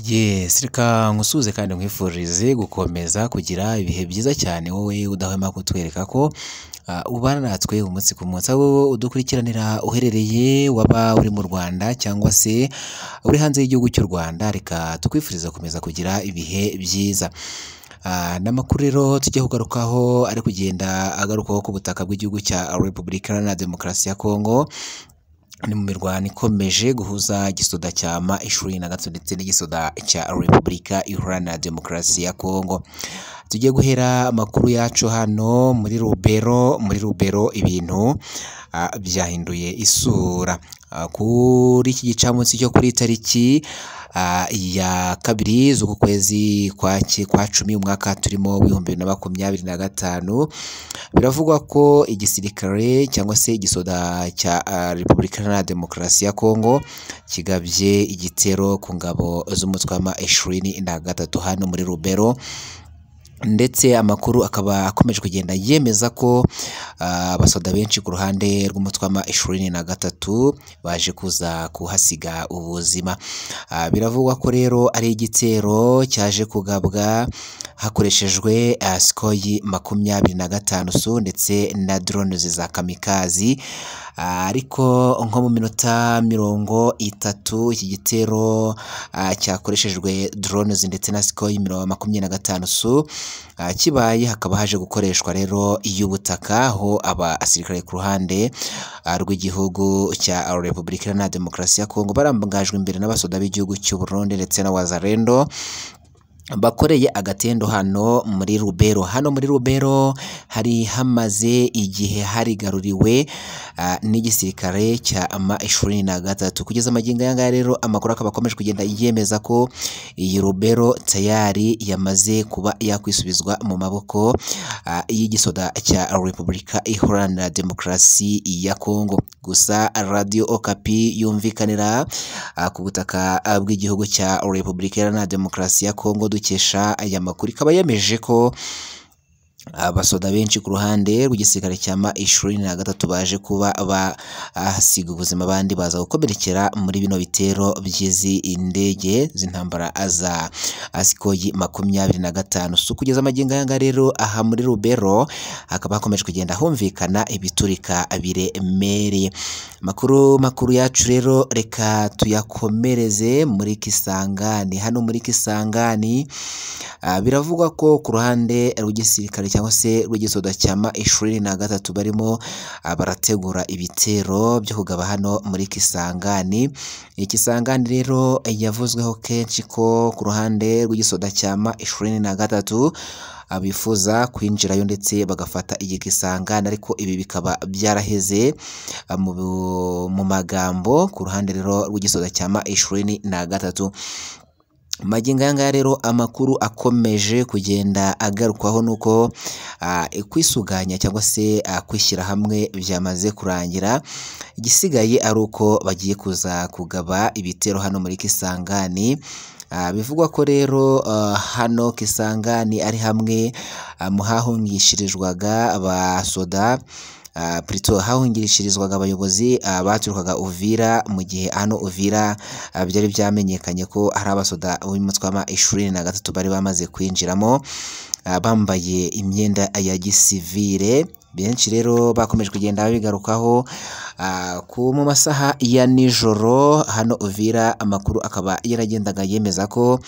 Yes, reka nkusuhuze kandi nkwifurize gukomeza kugira ibihe byiza cyane wowe udahwema kutwereka ko ubana natwe umunsi ku munsi, aho udukurikiranira uherereye waba uri mu Rwanda cyangwa se uri hanze y'igihugu cy'u Rwanda, reka tukwifuriza gukomeza kugira ibihe byiza. N'amakuru rero tujya kugarukaho ari kugenda agarukaho ku butaka bw'igihugu cya Repubulika Iharanira Demokarasi ya Kongo. Ni mu mirwano ikomeje guhuza igisoda cya M23 ndetse n'igisoda cya Repubulika Iharanira Demokarasi ya Kongo. Tugiye guhera amakuru yacu hano muri Rubero ibintu byahinduye isura. Kuri iki gicamunsi cyo kuri tariki ya kabiri z'uku kwezi kwa 10 umwaka turimo w'ibihumbi 2025, biravugwa ko igisirikare cyangwa se igisoda cya Repubulika Iharanira Demokarasi ya Kongo kigabye igitero ku ngabo z'umutwe wa M23 hano muri Rubero, ndetse amakuru akaba akomeje kugenda yemeza ko abasoda benshi ku ruhande rw'umutwe wa M23 baje kuza kuhasiga ubuzima. Biravugwa ko rero ari igitero cyaje kugabwa hakoreshejwe Sukhoi 25 ndetse na drones za kamikazi, ariko nko mu minota 30 iki gitero cyakoreshejwe drones ndetse na Sukhoi 25 kibaye, hakaba haje gukoreshwa rero iy'ubutaka, aho abasirikare ku ruhande rw'igihugu cya Repubulika Iharanira Demokarasi ya Kongo barambagajwe imbere n'abasoda b'igihugu cy'u Burundi ndetse na Wazalendo bakoreye agatendo hano muri Rubero. Hano muri Rubero hari hamaze igihe harigaruriwe n'igisirikare cya M23. Kugeza amagingo yanga rero amakuru akaba akomeje kugenda yemeza ko iyi Rubero tayari yamaze kuba yakwisubizwa mu maboko y'igisoda cya Repubulika Iharanira Demokarasi ya Kongo. Gusa Radio Okapi yumvikanira ku butaka bw'igihugu cya Repubulika Iharanira Demokarasi ya Kongo dukesha aya makuru, ikaba yemeje ko abasoda benshi ku ruhande rw'igisirikare cya M23 baje kuba bahasiga ubuzima, abandi baza gukomerekera muri bino bitero by'izi indege z'intambara za Sukhoi 25. So kugeza amagingo yanga rero aha muri Rubero hakaba hakomeje kugenda humvikana ibiturika biremereye. Makuru yacu rero reka tuyakomereze muri Kisangani. Hano muri Kisangani biravugwa ko ku ruhande rw'igisirikare cyangwa se rw'igisoda cya M23 barimo barategura ibitero byo kugaba hano muri Kisangani. Kisangani rero yavuzweho kenshi ko ku ruhande rw'igisoda cya M23 abifuza kwinjirayo ndetse bagafata iyi Kisangani, ariko ibi bikaba byaraheze mu magambo ku ruhande rero rw'igisoda cya M23. Magingo yanga rero amakuru akomeje kugenda agarukwaho nuko kwisuganya cyangwa se kwishyira hamwe byamaze kurangira. Igisigaye ari uko bagiye kuza kugaba ibitero hano muri Kisangani. Bivugwa ko rero hano Kisangani ari hamwe mu hahungishirizwaga abasoda, hahungishirizwaga abayobozi baturukaga Uvira, mu gihe hano Uvira byari byamenyekanye ko hari abasoda b'umutwe wa M23 bari bamaze kwinjiramo bambaye imyenda ya gisivile. Benshi rero bakomeje kugenda babigarukaho mu masaha ya nijoro hano Uvira. Amakuru akaba yaragendaga yemeza ko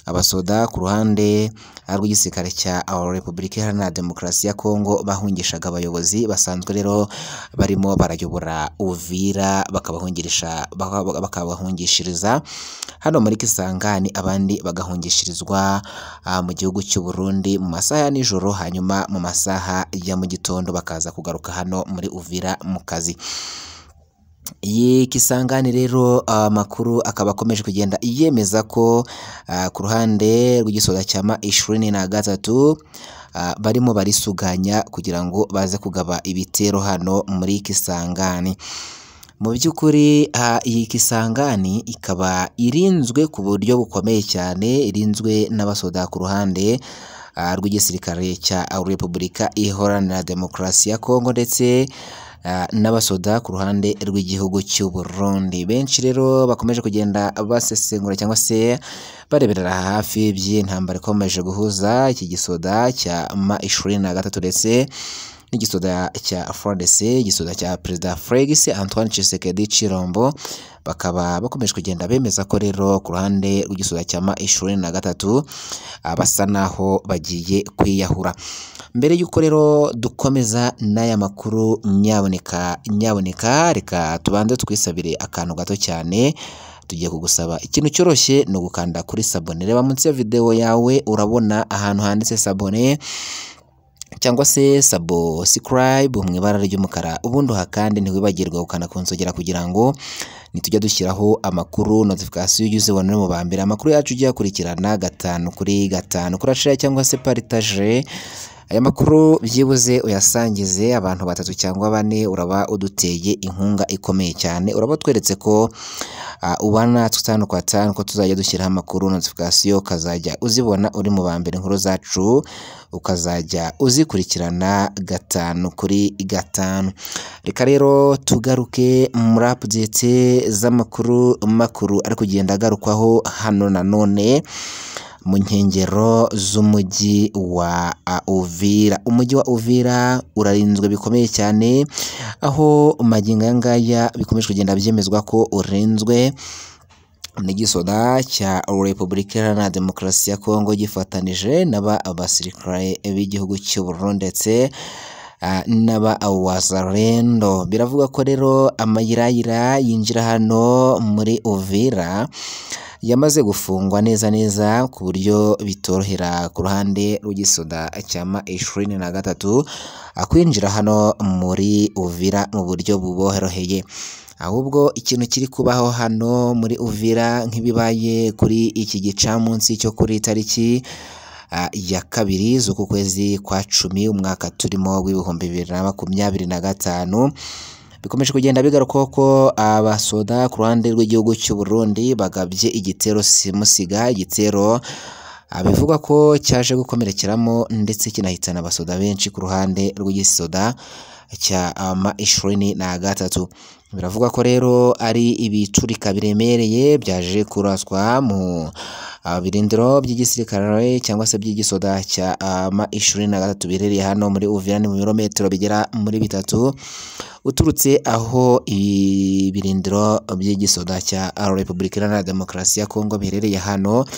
abasoda ku ruhande rw'igisirikare cya Repubulika Iharanira Demokarasi ya Kongo bahungishaga abayobozi basanzwe rero barimo barayobora Uvira, bakabahungishiriza hano muri Kisangani, abandi bagahungishirizwa mu gihugu cy'u Burundi mu masaha ya nijoro, hanyuma mu masaha ya mu gitondo bakaza kugaruka hano muri Uvira mu kazi. Iyi Kisangani rero amakuru akaba akomeje kugenda yemeza ko ku ruhande rw'igisoda cya M23 barimo barisuganya kugira ngo baze kugaba ibitero hano muri Kisangani. Mu by'ukuri iyi Kisangani ikaba irinzwe ku buryo bukomeye cyane, irinzwe n'abasoda ku ruhande rw'igisirikare cya Repubulika Iharanira Demokarasi ya Kongo ndetse n'abasoda ku ruhande rw'igihugu cy'u Burundi. Benshi rero bakomeje kugenda basesengura cyangwa se bareberera hafi by'intambara ikomeje guhuza iki gisoda cya M23 ndetse n'igisoda cya FARDC, igisoda cya Perezida Felix Antoine Tshisekedi Tshilombo. Bakaba bakomeje kugenda bemeza ko rero ku ruhande rw'igisoda cya M23 basa naho bagiye kwiyahura. Mbere y'uko rero dukomeza n'aya makuru, nyaboneka reka tubanze twisabire akantu gato cyane. Tugiye kugusaba ikintu cyoroshye no gukanda kuri sabone. Reba munsi ya video yawe urabona ahantu handitse sabone cyangwa se subscribe mu ibara ry'umukara, ubundi hakandi ntiwibagirwe gukanda ku nzogera kugira ngo nitujya dushyiraho amakuru notification yuzuze ubone mu bambere amakuru yacu ujya kurikirana 5 kuri 5. Kurashare cyangwa se partage aya makuru byibuze uyasangize abantu 3 cyangwa 4, uraba uduteye inkunga ikomeye cyane. Uraba tweretse ko ubana 5 kwa 5 ko tuzajya dushyiraho amakuru notification, kazajya uzibona uri mu bambere inkuru zacu ukazajya uzikurikirana 5 kuri 5. Reka rero tugaruke muri update z'amakuru ari kugenda agarukwaho hano nanone mu nkengero z'umujyi wa Uvira. Umujyi wa Uvira urarinzwe bikomeye cyane, aho magingo yangaya bikomeje kugenda byemezwa ko urinzwe n'igisoda cya Repubulika Iharanira Demokarasi ya Kongo gifatanije abasirikare b'igihugu cy'u Burundi ndetse wazalendo. Biravuga ko rero amayirayira yinjira hano muri Uvira yamaze gufungwa neza ku buryo bitorohera ku ruhande rw'igisoda cya M23 kwinjira hano muri Uvira mu buryo buboroheye. Ahubwo ikintu kiri kubaho hano muri Uvira nk'ibibaye kuri iki gicamunsi cyo kuri tariki ya 2 z'uku kwezi kwa 10 umwaka turimo w'2025 bikomeje kugenda bigaruka ko abasoda ku ruhande rw'igihugu cy'u Burundi bagabye igitero simusiga, igitero bivuga ko cyaje gukomerekeramo ndetse kinahitana abasoda benshi ku ruhande rw'igisoda cya M23. Biravuga ko rero ari ibiturika biremereye byaje kuraswa mu birindiro by'igisirikare cyangwa se by'igisoda cya M23 birereye hano muri Uvira ni mu birometero bigera muri 3 uturutse aho ibirindiro by'igisoda cya Repubulika Iharanira Demokarasi ya Kongo biherereye hano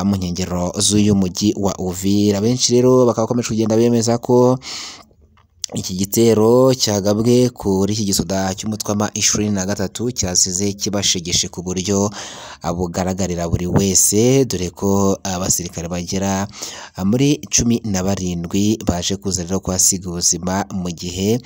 mu nkengero z'uyu mujyi wa Uvira. Benshi rero bakaba bakomeje kugenda bemeza ko iki gitero cyagabwe kuri iki gisoda cy'umutwe wa M23 cyasize kibashegeshe ku buryo bugaragarira buri wese, dore ko abasirikare bagera muri 17 baje kuza rero kwasiga ubuzima, mu gihe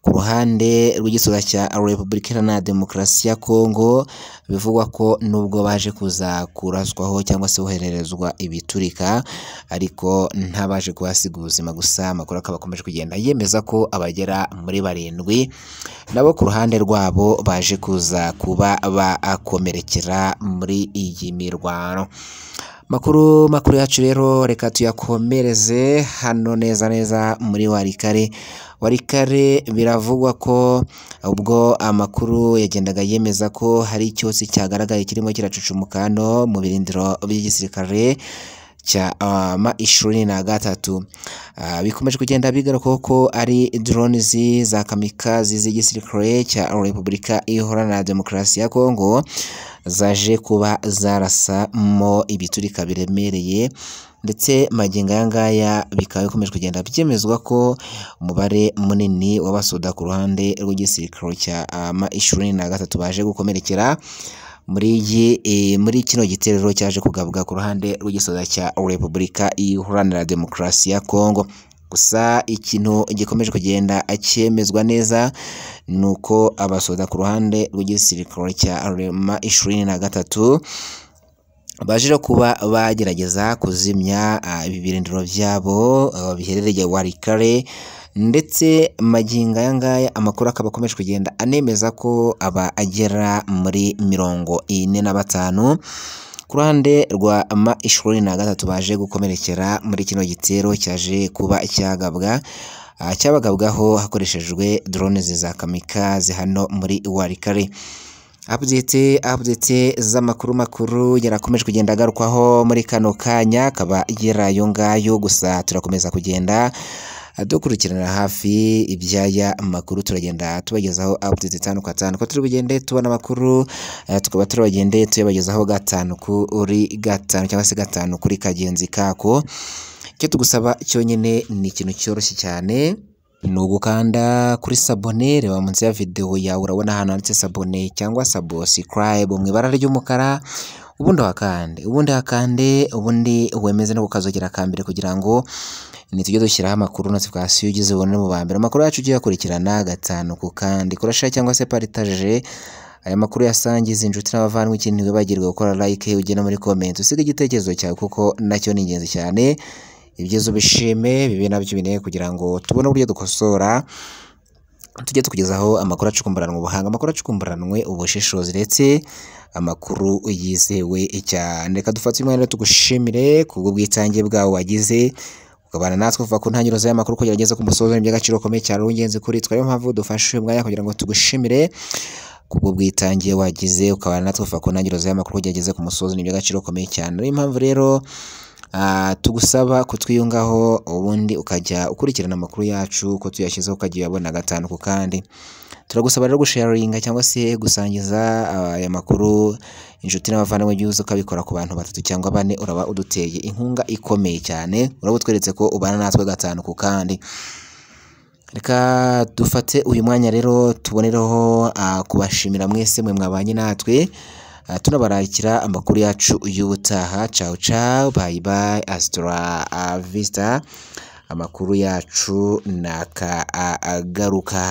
ku ruhande rw'igisoda cya Repubulika Iharanira Demokarasi ya Kongo bivugwa ko nubwo baje kuza kuraswaho cyangwa se bohererezwa ibiturika ariko ntabaje kuhasiga ubuzima gusa. Amakuru akaba akomeje kugenda yemeza ko abagera muri 7 nabo ku ruhande rwabo baje kuza kuba bakomerekera muri iyi mirwano. Makuru yacu rero reka tuyakomereze hano neza muri Warikare. Biravugwa ko ubwo amakuru yagendaga yemeza ko hari icyotsi cyagaragaye kirimo kiracucumukano mu birindiro by'igisirikare cya M23. Bikomeje kugenda bigaruka ko ari drones za kamikazi z'igisirikare cya Repubulika Iharanira Demokarasi ya Kongo zaje kuba zarasamo ibiturika biremereye, ndetse magingo yangaya bikaba bikomeje kugenda byemezwa ko umubare munini w'abasoda ku ruhande rw'igisirikare cya M23 baje gukomerekera muri kino gitero cyaje kugabwa ku ruhande rw'igisoda cya Repubulika Iharanira Demokarasi ya Kongo. Gusa ikintu gikomeje kugenda cyemezwa neza nuko abasoda ku ruhande rw'igisirikare cya M23 baje kuba bagerageza kuzimya ibirindiro byabo biherereye Warikare, ndetse magingo yangaya amakuru akaba akomeje kugenda anemeza ko aba agera muri 45 ku ruhande rwa M23 baje gukomerekera muri kino gitero cyaje kuba cyabagabwaho hakoreshejwe drones za kamikaze hano muri Walikale. Update z'amakuru makuru yarakomeje kugenda agarukwaho muri kano kanya, akaba yarayo ngayo, gusa turakomeza kugenda dukurikirana hafi ibyaya makuru, turagenda tubagezaho update 5 kwa 5 ko turi bugende tubona amakuru, tukaba turabagende tuyabagezaho 5 kuri 5 cyangwa se 5 kuri kagenzi kako. Cyo tugusaba cyonyine ni ikintu cyoroshye cyane, ni ugukanda kuri sabone. Reba munsi ya video yawe urabona hano handitse sabone cyangwa subscribe mu ibara ry'umukara, ubundi hakande, ubundi wemeze no kukazogera kambere kugira ngo nitujye dushyiraho amakuru notification ugize ubone mu bambere amakuru yacu ugiye akurikirana 5 ku kandi. Kurasha cyangwa se partage aya makuru yasangiza inshuti n'abavandimwe, ikindi wibagirwe gukora like, ugena muri comment, usiga igitekerezo cyawe kuko nacyo ni ingenzi cyane. Ibyiza ubishime, bibe nabyo bineye kugira ngo tubone uburyo dukosora, tujye tukugezaho amakuru acukumburanwe ubuhanga, amakuru acukumburanwe ubushishozi, ndetse amakuru yizewe cyane. Reka dufate umwanya tugushimire kubwo bwitange bwawe wagize ukabana natwe kuva ku ntangiriro z'aya makuru kugira ngeze ku musozo, n'iby'agaciro komeye cyane w'ingenzi kuri twe. Ariyo mpamvu dufashe umwanya kugira ngo tugushimire kubwo bwitange wagize ukabana natwe kuva ku ntangiriro z'aya makuru kugira ngeze ku musozo, n'iby'agaciro komeye cyane. Ariyo mpamvu rero tugusaba kutwiyungaho, ubundi ukajya ukurikirana amakuru yacu uko tuyashyizeho, ukajya uyabona 5 ku kandi. Turagusaba rero gusharinga cyangwa se gusangiza aya makuru inshuti n'abavandimwe, byuze ukabikora ku bantu 3 cyangwa 4, uraba uduteye inkunga ikomeye cyane, uraba utweretse ko ubana natwe 5 ku kandi. Reka dufate uyu mwanya rero tubonereho kubashimira mwese mwe mwabanye natwe, tunabarayikira amakuru yacu y'ubutaha. Ciao, bye bye, astra vista. Amakuru yacu nakagaruka.